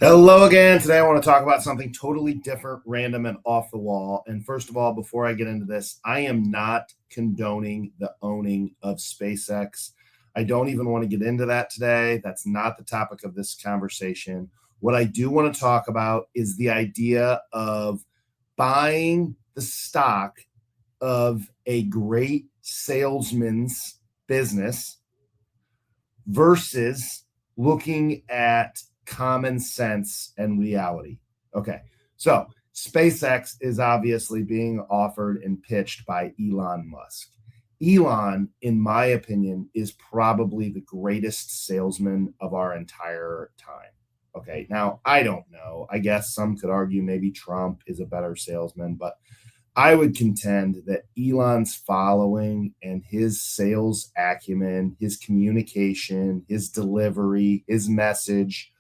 Hello again. Today I want to talk about something totally different, random, and off the wall. And first of all, before I get into this, I am not condoning the owning of SpaceX. I don't even want to get into that today. That's not the topic of this conversation. What I do want to talk about is the idea of buying the stock of a great salesman's business versus looking at common sense and reality. Okay, so SpaceX is obviously being offered and pitched by Elon Musk. Elon, in my opinion, is probably the greatest salesman of our entire time. Okay, now I don't know. I guess some could argue maybe Trump is a better salesman, but I would contend that Elon's following and his sales acumen, his communication, his delivery, his message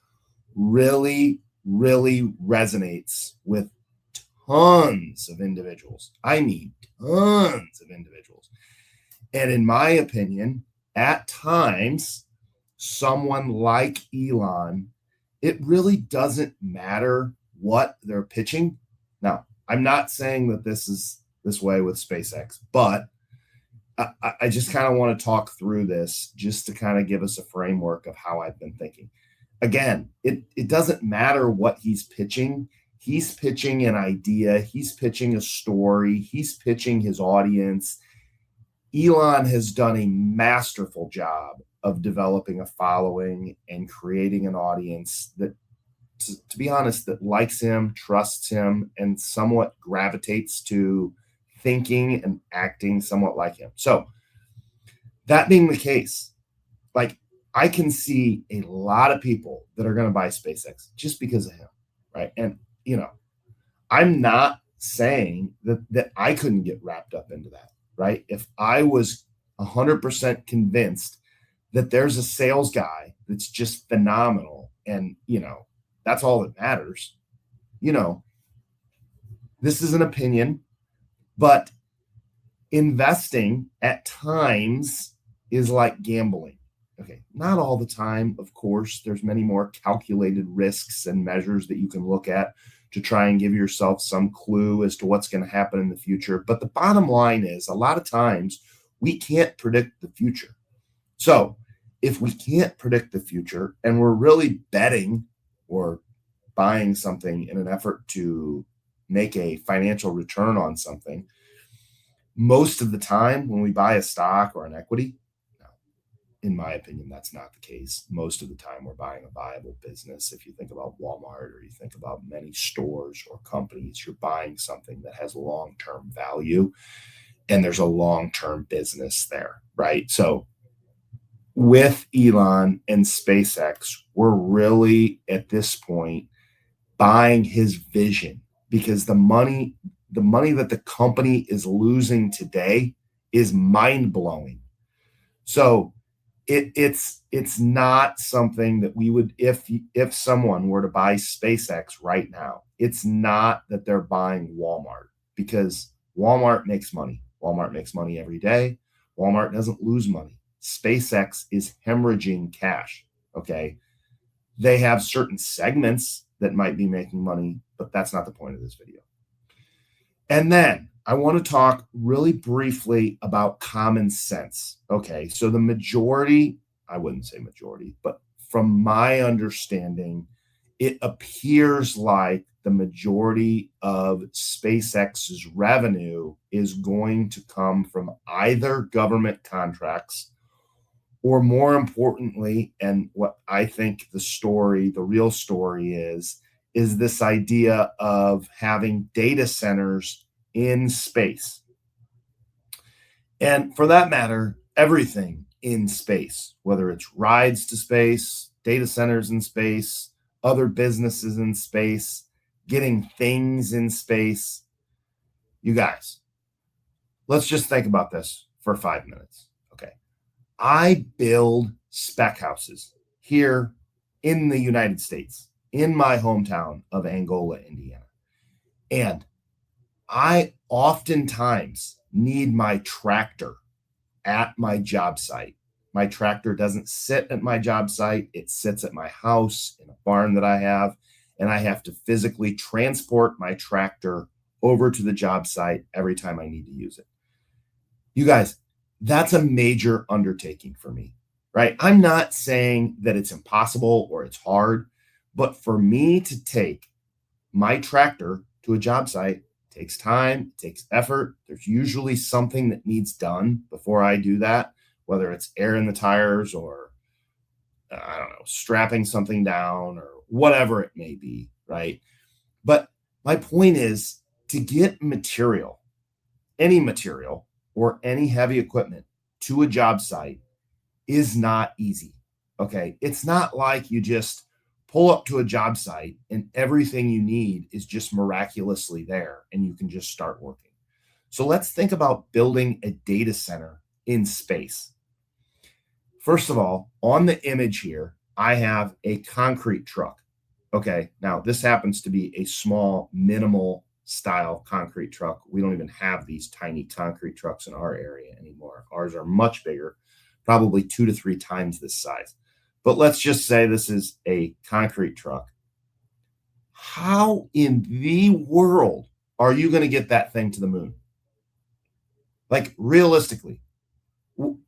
really resonates with tons of individuals. I mean, tons of individuals. And in my opinion, at times, someone like Elon, it really doesn't matter what they're pitching. Now, I'm not saying that this is this way with SpaceX, but I just kind of want to talk through this just to kind of give us a framework of how I've been thinking. Again, it doesn't matter what he's pitching. He's pitching an idea, he's pitching a story, he's pitching his audience. Elon has done a masterful job of developing a following and creating an audience that, to be honest, that likes him, trusts him, and somewhat gravitates to thinking and acting somewhat like him. So, that being the case, like I can see a lot of people that are going to buy SpaceX just because of him, right? And I'm not saying that I couldn't get wrapped up into that, right? If I was 100% convinced that there's a sales guy that's just phenomenal and that's all that matters. You know, this is an opinion, but investing at times is like gambling. Okay, not all the time, of course. There's many more calculated risks and measures that you can look at to try and give yourself some clue as to what's going to happen in the future. But the bottom line is a lot of times we can't predict the future. So if we can't predict the future and we're really betting or buying something in an effort to make a financial return on something, most of the time when we buy a stock or an equity, in my opinion, that's not the case. Most of the time, we're buying a viable business. If you think about Walmart or you think about many stores or companies, you're buying something that has long term value and there's a long term business there, right? So, with Elon and SpaceX, we're really at this point buying his vision because the money that the company is losing today is mind blowing. So it's not something that we would, if someone were to buy SpaceX right now, it's not that they're buying Walmart because Walmart makes money. Walmart makes money every day. Walmart doesn't lose money. SpaceX is hemorrhaging cash. Okay. They have certain segments that might be making money, but that's not the point of this video. And then I want to talk really briefly about common sense. Okay, so the majority, I wouldn't say majority, but from my understanding, it appears like the majority of SpaceX's revenue is going to come from either government contracts or, more importantly, and what I think the real story is this idea of having data centers in space. And for that matter, everything in space, whether it's rides to space, data centers in space, other businesses in space, getting things in space. You guys, let's just think about this for 5 minutes. Okay. I build spec houses here in the United States, in my hometown of Angola, Indiana. And I oftentimes need my tractor at my job site. My tractor doesn't sit at my job site, it sits at my house in a barn that I have. and I have to physically transport my tractor over to the job site every time I need to use it. You guys, that's a major undertaking for me, right? I'm not saying that it's impossible or it's hard, but for me to take my tractor to a job site takes time, it takes effort. There's usually something that needs done before I do that, whether it's air in the tires or I don't know, strapping something down or whatever it may be, right? But my point is to get material, any material or any heavy equipment to a job site is not easy. Okay. It's not like you just pull up to a job site and everything you need is just miraculously there and you can just start working. So let's think about building a data center in space. First of all, on the image here, I have a concrete truck. Okay, now this happens to be a small, minimal style concrete truck. We don't even have these tiny concrete trucks in our area anymore. Ours are much bigger, probably 2 to 3 times this size. But let's just say this is a concrete truck. How in the world are you going to get that thing to the moon? Like realistically,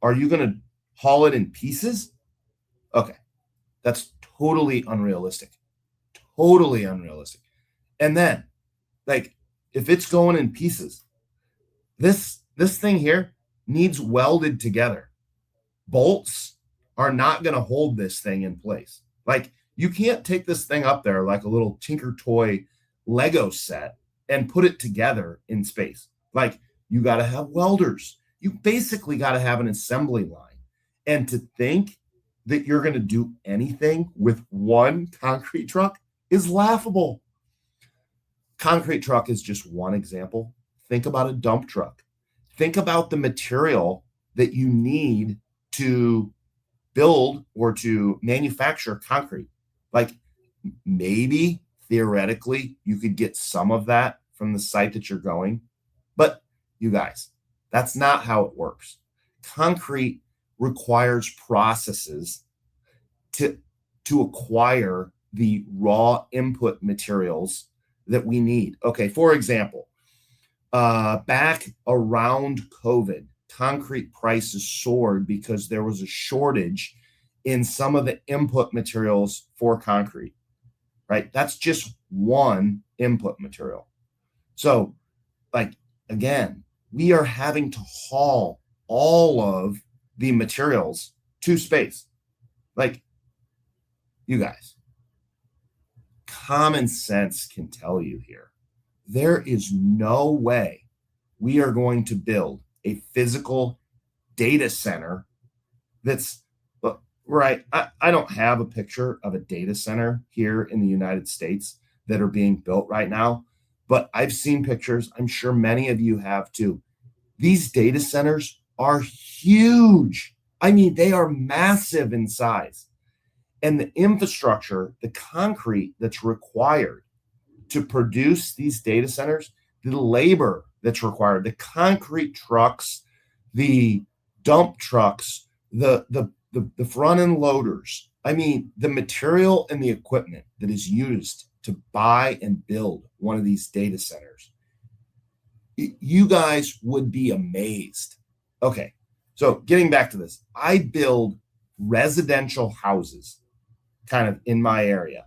are you going to haul it in pieces? Okay, that's totally unrealistic. Totally unrealistic. And then, like, if it's going in pieces, this thing here needs welded together. Bolts are not going to hold this thing in place. Like, you can't take this thing up there like a little Tinker Toy Lego set and put it together in space. Like, you got to have welders. You basically got to have an assembly line. And to think that you're going to do anything with one concrete truck is laughable. Concrete truck is just one example. Think about a dump truck. Think about the material that you need to build or to manufacture concrete. Like maybe theoretically you could get some of that from the site that you're going, but you guys, that's not how it works. Concrete requires processes to acquire the raw input materials that we need. Okay, for example, back around COVID, concrete prices soared because there was a shortage in some of the input materials for concrete, right? That's just one input material. So, like, again, we are having to haul all of the materials to space. Like, you guys, common sense can tell you here, there is no way we are going to build a physical data center that's right. I don't have a picture of a data center here in the United States that are being built right now, but I've seen pictures. I'm sure many of you have too. These data centers are huge. I mean, they are massive in size. And the infrastructure, the concrete that's required to produce these data centers, the labor that's required, the concrete trucks, the dump trucks, the front end loaders. I mean, the material and the equipment that is used to buy and build one of these data centers. You guys would be amazed. Okay, so getting back to this, I build residential houses kind of in my area.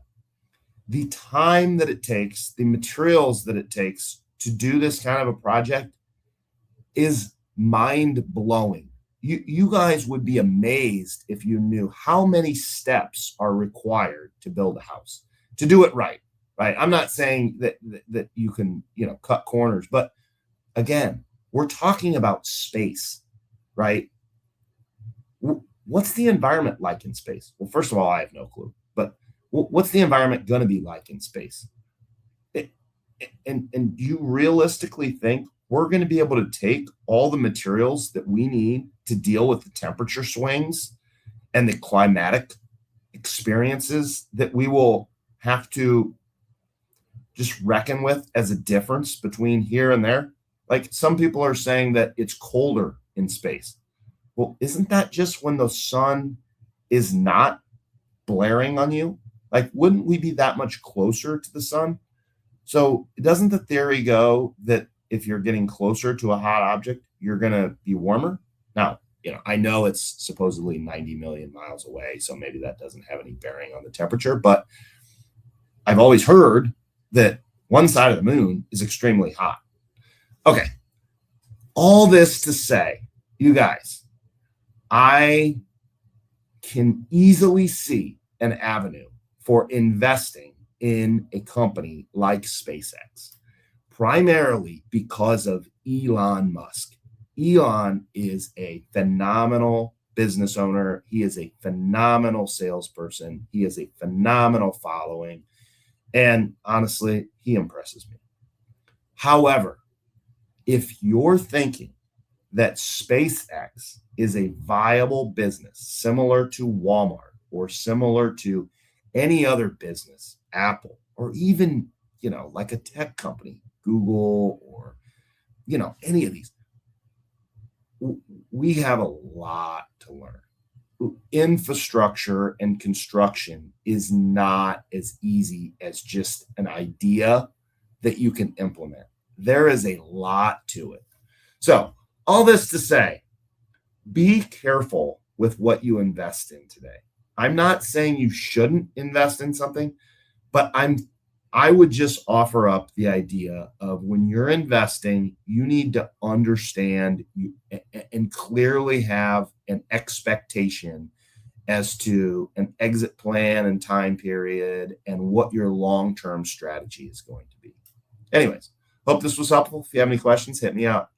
The time that it takes, the materials that it takes to do this kind of a project is mind blowing. You guys would be amazed if you knew how many steps are required to build a house, to do it right. I'm not saying that you can, cut corners, but again, we're talking about space, right? What's the environment like in space? Well, first of all, I have no clue, but what's the environment going to be like in space? And do you realistically think we're going to be able to take all the materials that we need to deal with the temperature swings and the climatic experiences that we will have to just reckon with as a difference between here and there? Like some people are saying that it's colder in space. Well, isn't that just when the sun is not blaring on you? Like, wouldn't we be that much closer to the sun? So doesn't the theory go that if you're getting closer to a hot object, you're going to be warmer? Now, I know it's supposedly 90 million miles away, so maybe that doesn't have any bearing on the temperature, but I've always heard that one side of the moon is extremely hot. Okay. All this to say, you guys, I can easily see an avenue for investing in a company like SpaceX, primarily because of Elon Musk. Elon is a phenomenal business owner. He is a phenomenal salesperson. He has a phenomenal following. And honestly, he impresses me. However, if you're thinking that SpaceX is a viable business similar to Walmart or similar to any other business, Apple, or even, like a tech company, Google, or, any of these, we have a lot to learn. Infrastructure and construction is not as easy as just an idea that you can implement. There is a lot to it. So, all this to say, be careful with what you invest in today. I'm not saying you shouldn't invest in something, but I would just offer up the idea of when you're investing, you need to understand and clearly have an expectation as to an exit plan and time period and what your long-term strategy is going to be. Anyways, hope this was helpful. If you have any questions, hit me out.